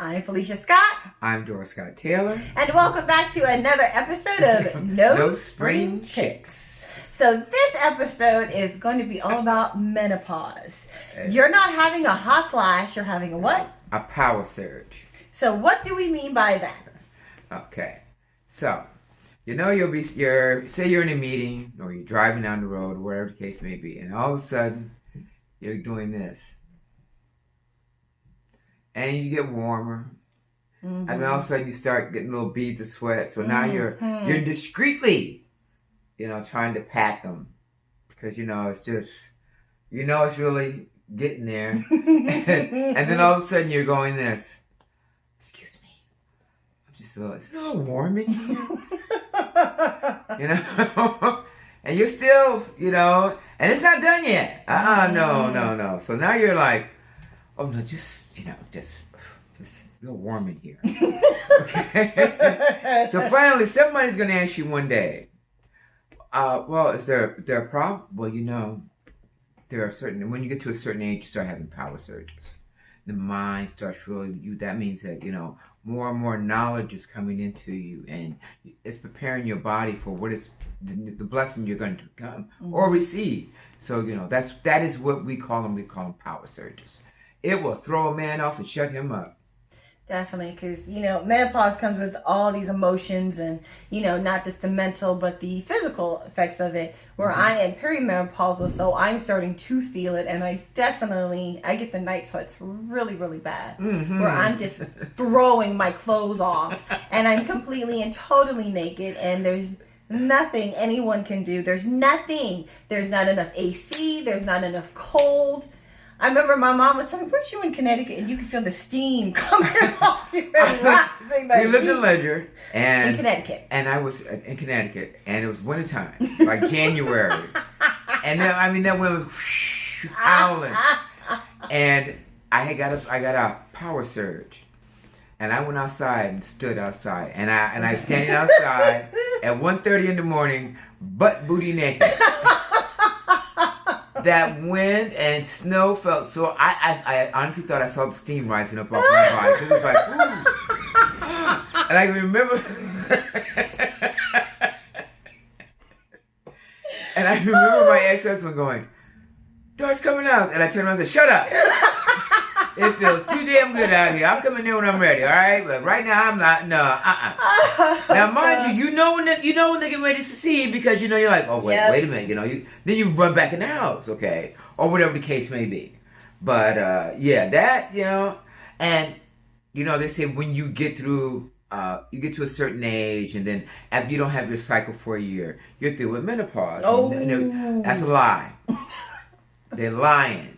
I'm Felecia Scott. I'm Doris Scott Taylor. And welcome back to another episode of No Spring Chicks. So this episode is going to be all about menopause. You're not having a hot flash, you're having a what? A power surge. So what do we mean by that? Okay. So, you know, say you're in a meeting or you're driving down the road, whatever the case may be, and all of a sudden you're doing this. And you get warmer. Mm-hmm. And then all of a sudden you start getting little beads of sweat. So now you're discreetly, trying to pat them. Because, it's really getting there. And then all of a sudden you're going this. Excuse me. It's a little warm in here. And you're still, and it's not done yet. No. So now you're like, oh no, just a little warm in here. Okay. So finally, somebody's going to ask you one day, well, is there a problem? Well, there are when you get to a certain age, you start having power surges. The mind starts that means that, more and more knowledge is coming into you, and it's preparing your body for what is the blessing you're going to become or receive. So, that is what we call them. We call them power surges. It will throw a man off and shut him up. Definitely, because, menopause comes with all these emotions and, not just the mental, but the physical effects of it, where I am perimenopausal, so I'm starting to feel it, and I get the night sweats really, really bad, where I'm just throwing my clothes off, and I'm completely and totally naked, and there's nothing anyone can do. There's nothing. There's not enough AC. There's not enough cold. I remember my mom was telling me, weren't you in Connecticut? And you could feel the steam coming off you and rising. We lived in Ledger. In Connecticut. And I was in Connecticut. And it was wintertime, like January. And then, that wind was howling. And I got a power surge. And I went outside and stood outside. And I was standing outside at 1:30 in the morning, butt booty naked. That wind and snow felt so. I honestly thought I saw the steam rising up off my body. It was like, ooh. And I remember, my ex-husband going, "Doris coming out," and I turned around and said, "Shut up! It feels too damn good out here. I'm coming in when I'm ready, all right? But right now I'm not. No, Now, mind you, when they get ready to secede, because you're like, oh wait a minute, then you run back in the house, okay, or whatever the case may be. But and they say when you get through, you get to a certain age, and then after you don't have your cycle for a year, you're through with menopause. Oh, that's a lie. They're lying.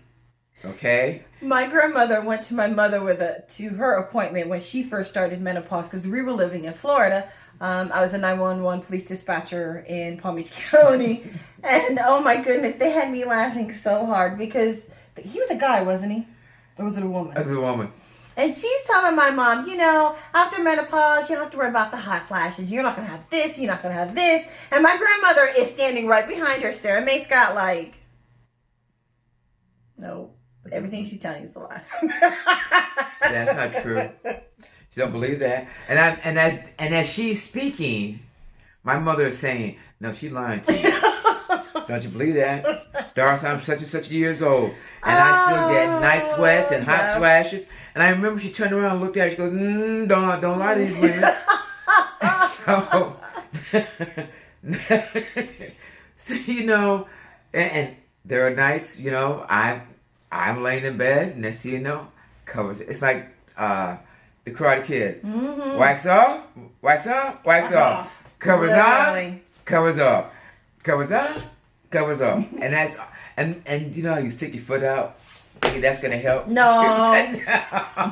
Okay. My grandmother went to my mother to her appointment when she first started menopause, because we were living in Florida. I was a 911 police dispatcher in Palm Beach County, and oh my goodness, they had me laughing so hard because he was a guy, wasn't he? Or was it a woman? It was a woman. And she's telling my mom, after menopause, you don't have to worry about the hot flashes. You're not going to have this. You're not going to have this. And my grandmother is standing right behind her, staring. May Scott like, no. But everything she's telling you is a lie. That's not true. She don't believe that. And as she's speaking, my mother is saying, "No, she's lying to you. Don't you believe that? Doris, I'm such and such years old, and I still get night sweats and hot flashes." And I remember she turned around and looked at her. She goes, "Don't lie to these women." So, and there are nights, I'm laying in bed, and next thing you know, covers. It's like the Karate Kid. Mm-hmm. Wax off, wax on, wax off. Covers on, covers off. Covers on, covers off. And that's and you stick your foot out. Thinking that's gonna help. No.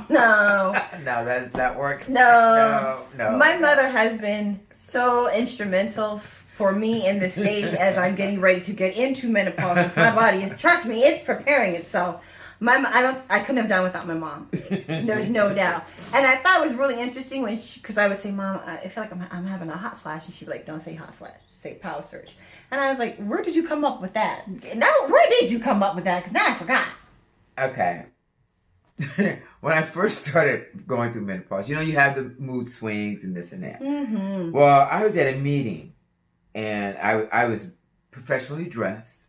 No, that's not working. No. No. My mother has been so instrumental for me in this stage as I'm getting ready to get into menopause. My body is, trust me, it's preparing itself. I couldn't have done without my mom. There's no doubt. And I thought it was really interesting because I would say, "Mom, I feel like I'm having a hot flash," and she'd be like, "Don't say hot flash, say power surge." And I was like, "Where did you come up with that? Now, where did you come up with that? Because now I forgot." Okay. when I first started going through menopause, you have the mood swings and this and that. Mm-hmm. Well, I was at a meeting and I was professionally dressed,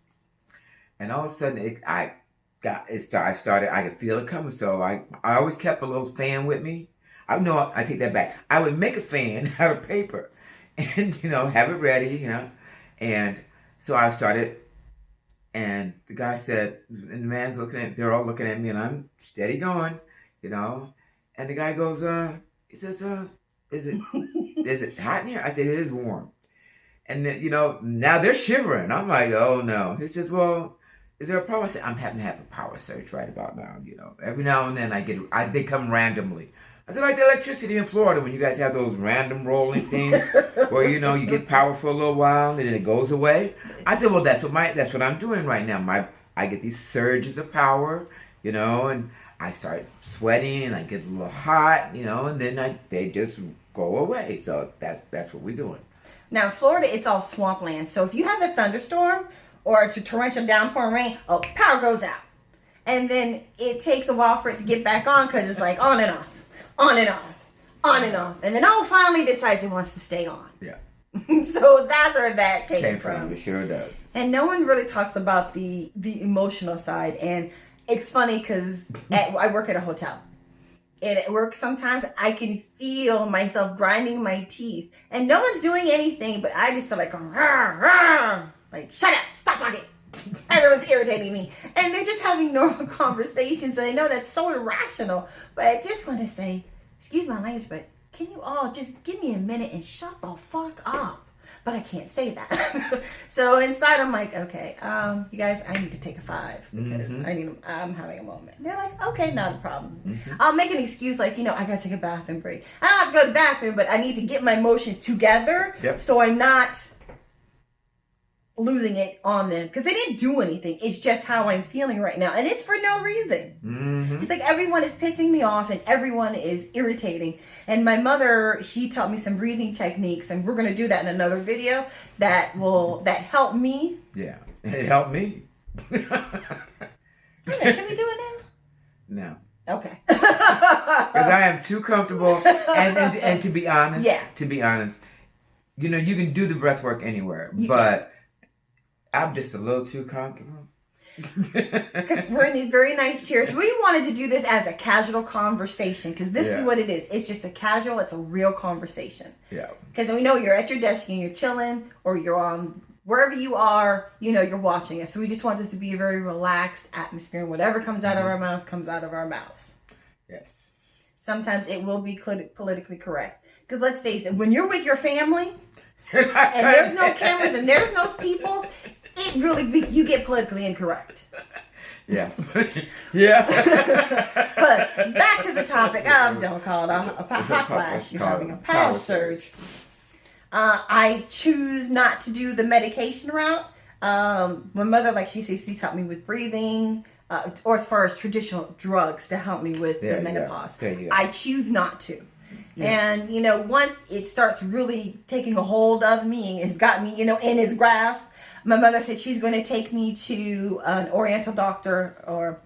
and all of a sudden I could feel it coming. So I always kept a little fan with me. I take that back. I would make a fan out of paper and, have it ready, and so I started. And the guy said, and the man's they're all looking at me, and I'm steady going, And the guy goes, he says, is it hot in here? I said, it is warm. And then, now they're shivering. I'm like, oh no. He says, well, is there a problem? I said, I'm having to have a power surge right about now, Every now and then they come randomly. I said, like the electricity in Florida when you guys have those random rolling things where, you get power for a little while and then it goes away. I said, well, that's what I'm doing right now. I get these surges of power, and I start sweating and I get a little hot, and then they just go away. So that's what we're doing. Now in Florida, it's all swampland. So if you have a thunderstorm or it's a torrential downpour rain, power goes out. And then it takes a while for it to get back on because it's like on and off. On and off, on and off. And then finally decides he wants to stay on. Yeah. So that's where that came from. It sure does. And no one really talks about the emotional side. And it's funny because I work at a hotel. And at work sometimes I can feel myself grinding my teeth. And no one's doing anything, but I just feel like, rah, rah, like, shut up, stop talking. Everyone's irritating me. And they're just having normal conversations. And I know that's so irrational. But I just want to say, excuse my language, but can you all just give me a minute and shut the fuck up? But I can't say that. So inside I'm like, okay, you guys, I need to take a 5 because I'm having a moment. They're like, okay, not a problem. Mm-hmm. I'll make an excuse like, I gotta take a bathroom break. I don't have to go to the bathroom, but I need to get my emotions together so I'm not losing it on them because they didn't do anything. It's just how I'm feeling right now, and it's for no reason. Mm-hmm. Just like everyone is pissing me off and everyone is irritating. And my mother, she taught me some breathing techniques, and we're going to do that in another video that helped me. Yeah, it helped me. Should we do it now? No. Okay. Because I am too comfortable, and to be honest, you can do the breath work anywhere, but I'm just a little too comfortable. Because we're in these very nice chairs. We wanted to do this as a casual conversation because this is what it is. It's just it's a real conversation. Yeah. Because we know you're at your desk and you're chilling, or you're on wherever you are, you're watching us. So we just want this to be a very relaxed atmosphere, and whatever comes out of our mouth comes out of our mouths. Yes. Sometimes it will be politically correct. Because let's face it, when you're with your family and there's no cameras and there's no people, it really you get politically incorrect. Yeah. Yeah. But back to the topic. Don't call it a hot flash. You're having a power surge. I choose not to do the medication route. My mother, like she says, she's helped me with breathing, or as far as traditional drugs to help me with the menopause. I choose not to. Yeah. And, once it starts really taking a hold of me, it's got me, in its grasp. My mother said she's going to take me to an Oriental doctor or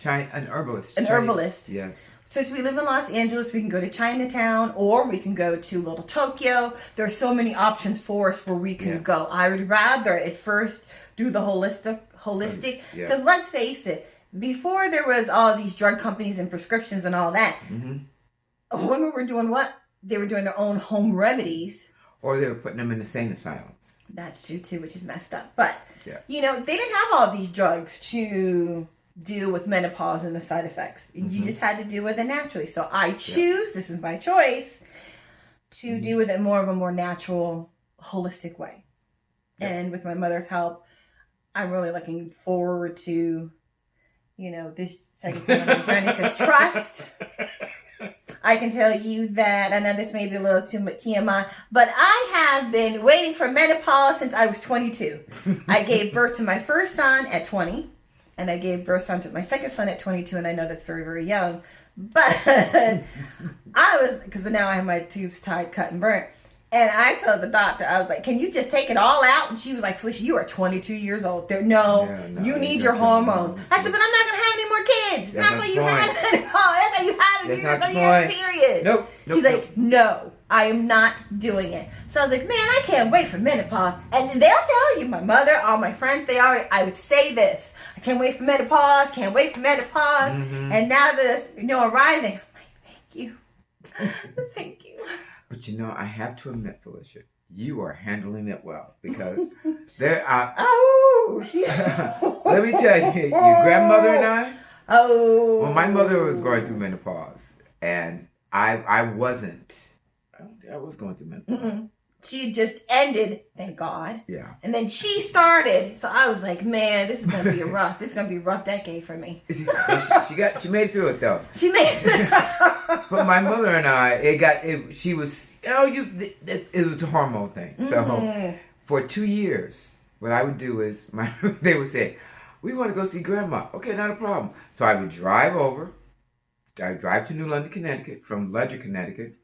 an herbalist. An herbalist. Yes. Since we live in Los Angeles, we can go to Chinatown or we can go to Little Tokyo. There's so many options for us where we can go. I would rather at first do the holistic. Because let's face it, before there was all these drug companies and prescriptions and all that, women were doing what? They were doing their own home remedies. Or they were putting them in insane asylums. That's true too, which is messed up. But, they didn't have all these drugs to deal with menopause and the side effects. You just had to deal with it naturally. So I choose, this is my choice, to deal with it more of a more natural, holistic way. And with my mother's help, I'm really looking forward to, this second part of my journey. Because trust, I can tell you that, I know this may be a little too much TMI, but I have been waiting for menopause since I was 22. I gave birth to my first son at 20, and I gave birth to my second son at 22, and I know that's very, very young. But because now I have my tubes tied, cut, and burnt. And I told the doctor, I was like, can you just take it all out? And she was like, Felecia, you are 22 years old. No, you need your hormones. I said, but I'm not going to have any more kids. That's why you have it. That's why you have it. That's why you have a period. Nope. She's like, no, I am not doing it. So I was like, man, I can't wait for menopause. And they'll tell you, my mother, all my friends, I would say this. I can't wait for menopause. Can't wait for menopause. Mm-hmm. And now this, arriving, I'm like, thank you. Thank you. But I have to admit, Felecia, you are handling it well because there are. Oh, let me tell you, your grandmother and I. Oh. Well, my mother was going through menopause, and I wasn't. I don't think I was going through menopause. Mm-mm. She just ended, thank God. Yeah. And then she started, so I was like, man, this is gonna be a rough decade for me. She made it through it though. She made it. But my mother and I, she was, it was a hormone thing. So for 2 years, what I would do is, they would say, we want to go see grandma. Okay, not a problem. So I would drive to New London, Connecticut, from Ledger, Connecticut,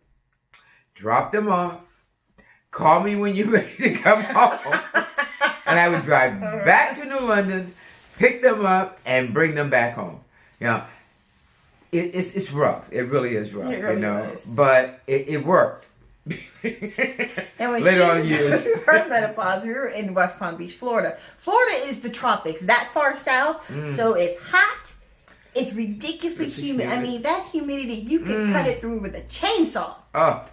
drop them off, call me when you're ready to come home, and I would drive back to New London, pick them up, and bring them back home. It's rough. It really is rough, is. But it worked. And when later on years, her menopause, we were in West Palm Beach, Florida. Florida is the tropics, that far south, so it's hot. It's ridiculously humid. I mean, that humidity, you could cut it through with a chainsaw. Oh.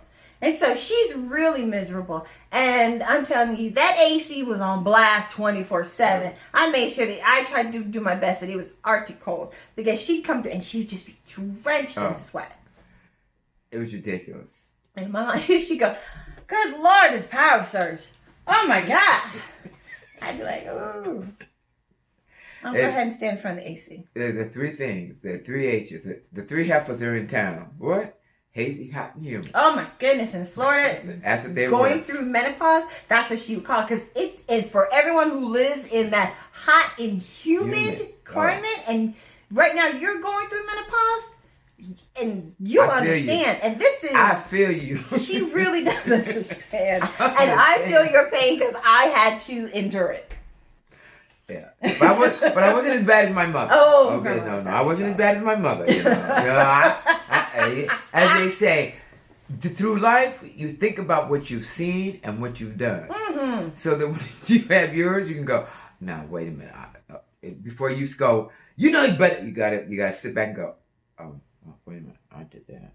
And so she's really miserable. And I'm telling you, that AC was on blast 24/7. I made sure that I tried to do my best that it was Arctic cold. Because she'd come through and she'd just be drenched in sweat. It was ridiculous. And my mom, here she go, good Lord, this power surge. Oh my God. I'd be like, ooh. I'll go ahead and stand in front of the AC. The three things, the three H's, the three heifers are in town. What? Hazy, hot, and humid. Oh my goodness! In Florida, that's what they going through menopause, that's what she would call it. Because it's for everyone who lives in that hot and humid climate. And right now, you're going through menopause, and you understand. And this is, I feel you. She really does understand, and I feel your pain because I had to endure it. Yeah, but I wasn't as bad as my mother. Oh, okay, no, I wasn't as bad as my mother. As they say, through life, you think about what you've seen and what you've done. Mm-hmm. So that when you have yours, you can go, now, wait a minute. Before you go, you better. You gotta sit back and go, oh, wait a minute, I did that.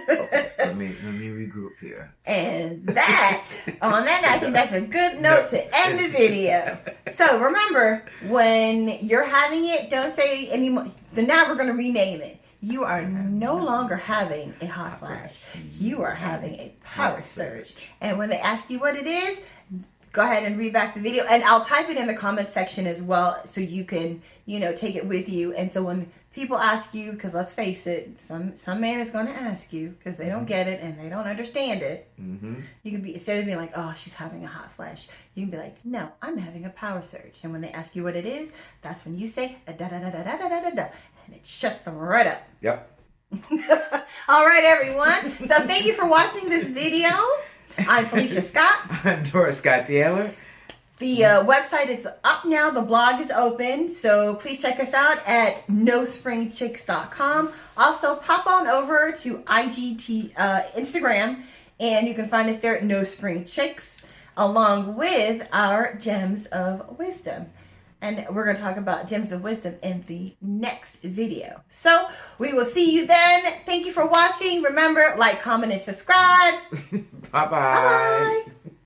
Okay, let me regroup here. And on that, I think that's a good note to end the video. So remember, when you're having it, don't say anymore. Now we're going to rename it. You are no longer having a hot flash. You are having a power surge. And when they ask you what it is, go ahead and read back the video. And I'll type it in the comment section as well so you can, take it with you. And so when people ask you, because let's face it, some man is going to ask you because they don't get it and they don't understand it. Mm-hmm. You can be, instead of being like, oh, she's having a hot flash, you can be like, no, I'm having a power surge. And when they ask you what it is, that's when you say da-da-da-da-da-da-da-da, and it shuts them right up. Yep. All right, everyone. So thank you for watching this video. I'm Felecia Scott. I'm Doris Scott Taylor. The website is up now. The blog is open. So please check us out at nospringchicks.com. Also, pop on over to Instagram, and you can find us there at No Spring Chicks, along with our Gems of Wisdom. And we're going to talk about Gems of Wisdom in the next video. So we will see you then. Thank you for watching. Remember, like, comment, and subscribe. Bye-bye. Bye-bye.